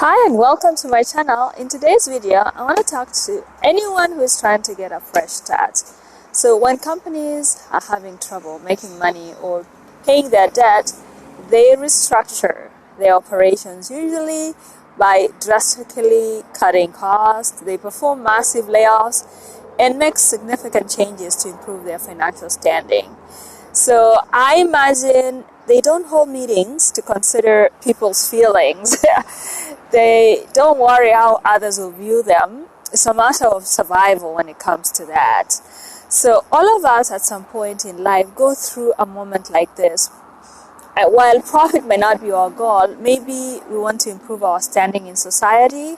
Hi and welcome to my channel. In today's video, I want to talk to anyone who is trying to get a fresh start. So when companies are having trouble making money or paying their debt, they restructure their operations, usually by drastically cutting costs. They perform massive layoffs and make significant changes to improve their financial standing. So I imagine they don't hold meetings to consider people's feelings. They don't worry how others will view them. It's a matter of survival when it comes to that. So all of us at some point in life go through a moment like this. While profit may not be our goal, maybe we want to improve our standing in society,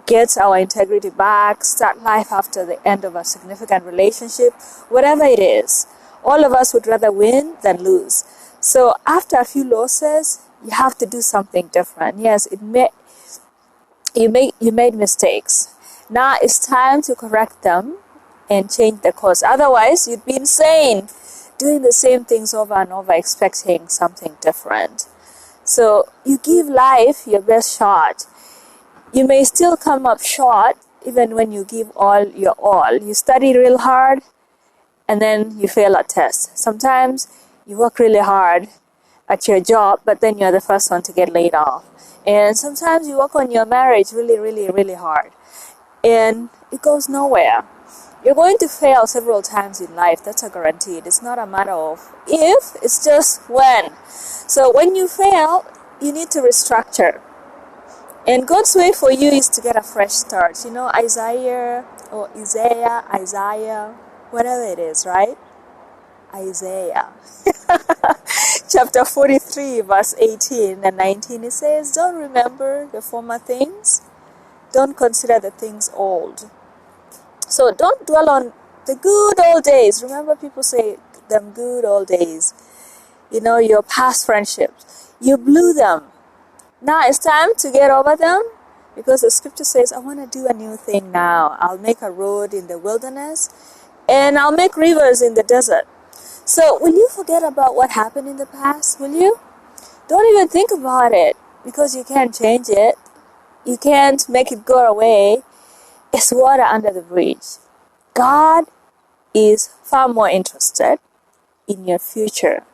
get our integrity back, start life after the end of a significant relationship, whatever it is. All of us would rather win than lose. So after a few losses, you have to do something different. Yes, you made mistakes. Now it's time to correct them and change the course. Otherwise, you'd be insane doing the same things over and over, expecting something different. So you give life your best shot. You may still come up short even when you give all your all. You study real hard and then you fail a test. Sometimes you work really hard at your job, but then you're the first one to get laid off. And sometimes you work on your marriage really hard, and it goes nowhere. You're going to fail several times in life. That's a guarantee. It's not a matter of if, it's just when. So when you fail, you need to restructure. And God's way for you is to get a fresh start. You know, Isaiah, whatever it is, right? Isaiah. Chapter 43, verse 18 and 19, it says, "Don't remember the former things. Don't consider the things old." So don't dwell on the good old days. Remember, people say them good old days. You know, your past friendships. You blew them. Now it's time to get over them, because the scripture says, I want to do a new thing now. I'll make a road in the wilderness and I'll make rivers in the desert. So will you forget about what happened in the past? Will you? Don't even think about it, because you can't change it. You can't make it go away. It's water under the bridge. God is far more interested in your future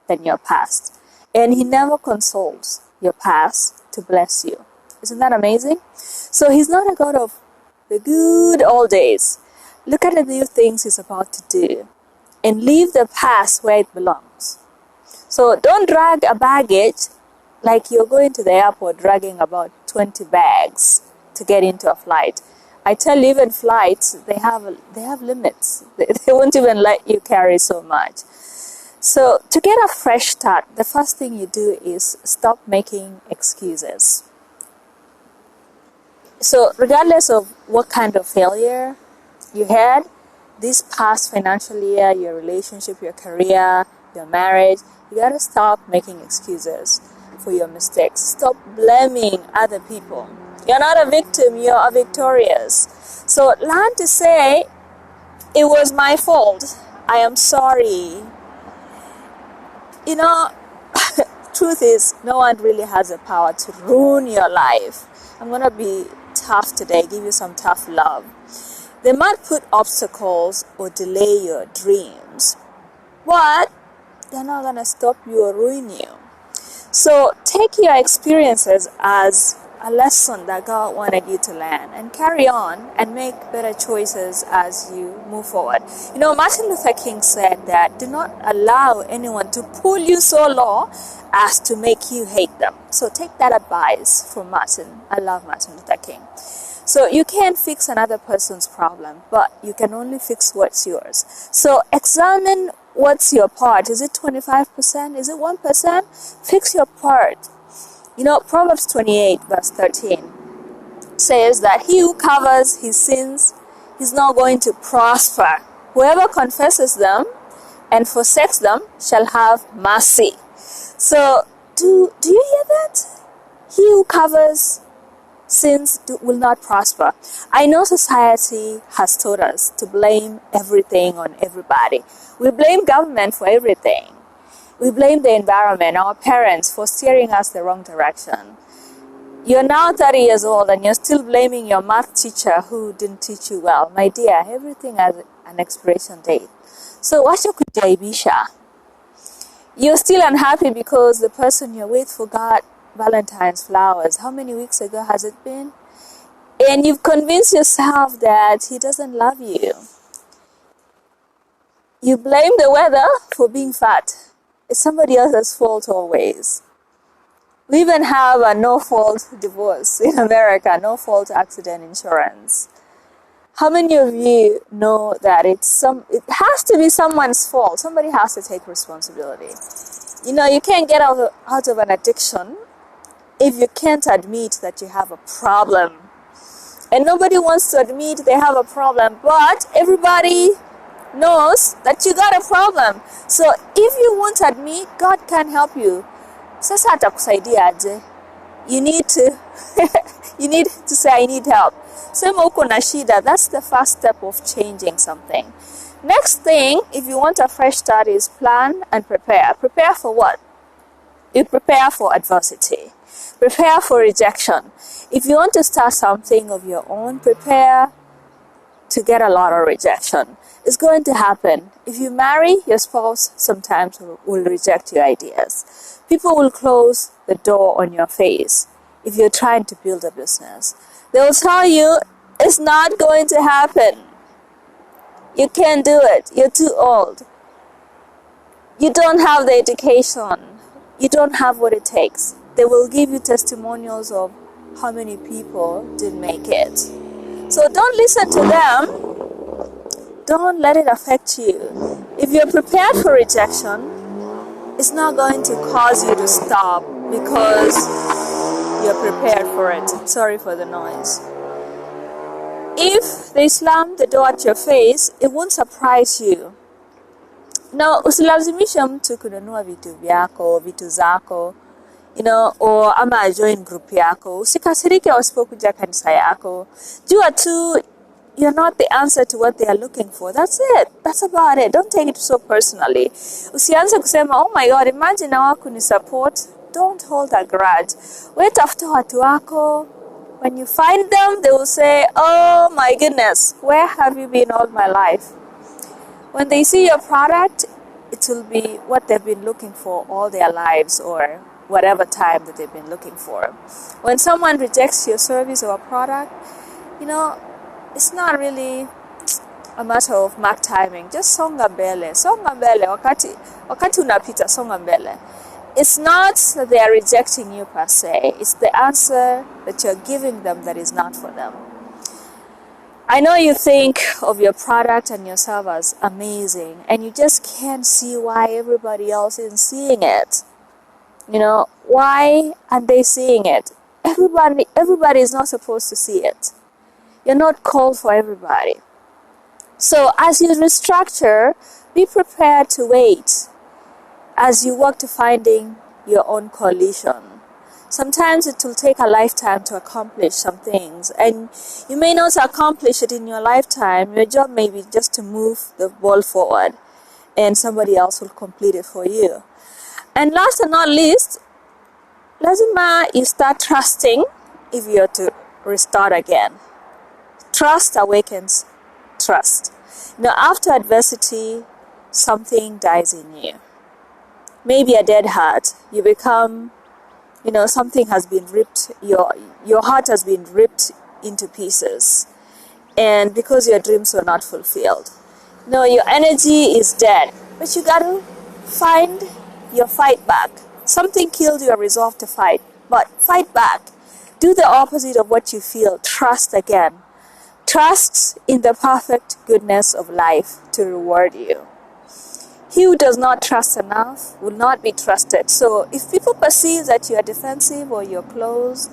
than your past. And He never consults your past to bless you. Isn't that amazing? So He's not a God of the good old days. Look at the new things He's about to do, and leave the past where it belongs. So don't drag a baggage like you're going to the airport dragging about 20 bags to get into a flight. I tell you, even flights, they have limits. They won't even let you carry so much. So to get a fresh start, the first thing you do is stop making excuses. So regardless of what kind of failure you had this past financial year, your relationship, your career, your marriage, you gotta stop making excuses for your mistakes. Stop blaming other people. You're not a victim, you're a victorious. So learn to say, it was my fault. I am sorry. You know, truth is, no one really has the power to ruin your life. I'm gonna be tough today, give you some tough love. They might put obstacles or delay your dreams, but they're not going to stop you or ruin you. So take your experiences as a lesson that God wanted you to learn, and carry on and make better choices as you move forward. You know, Martin Luther King said that do not allow anyone to pull you so low as to make you hate them. So take that advice from Martin. I love Martin Luther King. So you can't fix another person's problem, but you can only fix what's yours. So examine what's your part. Is it 25%? Is it 1%? Fix your part. You know, Proverbs 28 verse 13 says that he who covers his sins is not going to prosper. Whoever confesses them and forsakes them shall have mercy. So do you hear that? He who covers sins will not prosper. I know society has taught us to blame everything on everybody. We blame government for everything. We blame the environment, our parents, for steering us the wrong direction. You're now 30 years old and you're still blaming your math teacher who didn't teach you well. My dear, everything has an expiration date. So what's your kujaibisha? You're still unhappy because the person you're with forgot Valentine's flowers. How many weeks ago has it been? And you've convinced yourself that he doesn't love you. You blame the weather for being fat. It's somebody else's fault always. We even have a no-fault divorce in America, no-fault accident insurance. How many of you know that it has to be someone's fault? Somebody has to take responsibility. You know, you can't get out of an addiction if you can't admit that you have a problem. And nobody wants to admit they have a problem, but everybody knows that you got a problem. So if you won't admit, God can help you. Sasa atakusaidia aje? You need to say, I need help. Sema uko na shida. That's the first step of changing something. Next thing, if you want a fresh start, is plan and prepare. Prepare for what? You prepare for adversity. Prepare for rejection. If you want to start something of your own, prepare to get a lot of rejection. It's going to happen. If you marry, your spouse sometimes will reject your ideas. People will close the door on your face if you're trying to build a business. They will tell you it's not going to happen. You can't do it. You're too old. You don't have the education. You don't have what it takes. They will give you testimonials of how many people didn't make it. So don't listen to them. Don't let it affect you. If you're prepared for rejection, it's not going to cause you to stop because you're prepared for it. Sorry for the noise. If they slam the door at your face, it won't surprise you. Now, usilazimishe mtu kununua vitu vyako, vitu zako, or ama join group yako. Usikasirike wasipokuja kanisa yako. Jua tu, you're not the answer to what they are looking for. That's it. That's about it. Don't take it so personally. Usianze kusema, oh my God, imagine hawakuni support. Don't hold a grudge. Wetafuta watu wako. When you find them, they will say, oh my goodness, where have you been all my life? When they see your product, it will be what they've been looking for all their lives or whatever time that they've been looking for. When someone rejects your service or product, it's not really a matter of mark timing. Just songa mbele. Songa mbele. Wakati unapita, songa mbele. It's not that they are rejecting you per se. It's the answer that you're giving them that is not for them. I know you think of your product and yourself as amazing, and you just can't see why everybody else isn't seeing it. Why aren't they seeing it? Everybody is not supposed to see it. You're not called for everybody. So as you restructure, be prepared to wait as you work to finding your own coalition. Sometimes it will take a lifetime to accomplish some things, and you may not accomplish it in your lifetime. Your job may be just to move the ball forward, and somebody else will complete it for you. And last but not least, lazima you start trusting if you're to restart again. Trust awakens trust. After adversity, something dies in you. Maybe a dead heart. You become, something has been ripped, your heart has been ripped into pieces. And because your dreams were not fulfilled. Your energy is dead. But you got to find your fight back. Something killed your resolve to fight. But fight back. Do the opposite of what you feel. Trust again. Trust in the perfect goodness of life to reward you. He who does not trust enough will not be trusted. So if people perceive that you are defensive or you're closed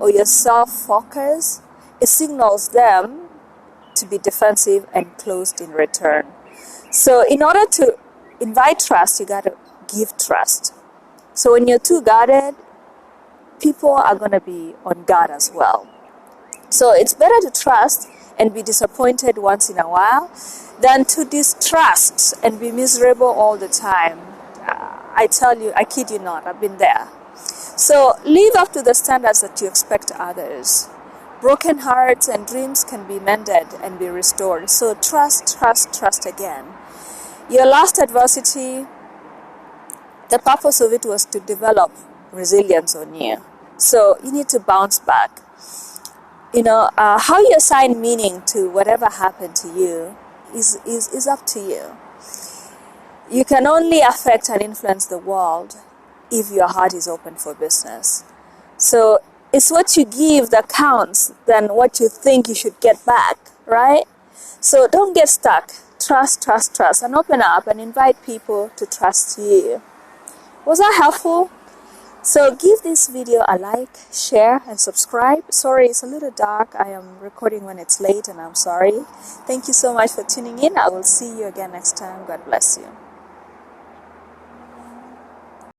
or you're self-focused, it signals them to be defensive and closed in return. So in order to invite trust, you got to give trust. So when you're too guarded, people are going to be on guard as well. So it's better to trust and be disappointed once in a while than to distrust and be miserable all the time. I tell you, I kid you not, I've been there. So live up to the standards that you expect others. Broken hearts and dreams can be mended and be restored. So trust, trust, trust again. Your last adversity, the purpose of it was to develop resilience on you. So you need to bounce back. How you assign meaning to whatever happened to you is up to you. You can only affect and influence the world if your heart is open for business. So it's what you give that counts than what you think you should get back, right? So don't get stuck. Trust, trust, trust, and open up and invite people to trust you. Was that helpful? So give this video a like, share, and subscribe. Sorry, it's a little dark. I am recording when it's late, and I'm sorry. Thank you so much for tuning in. I will see you again next time. God bless you.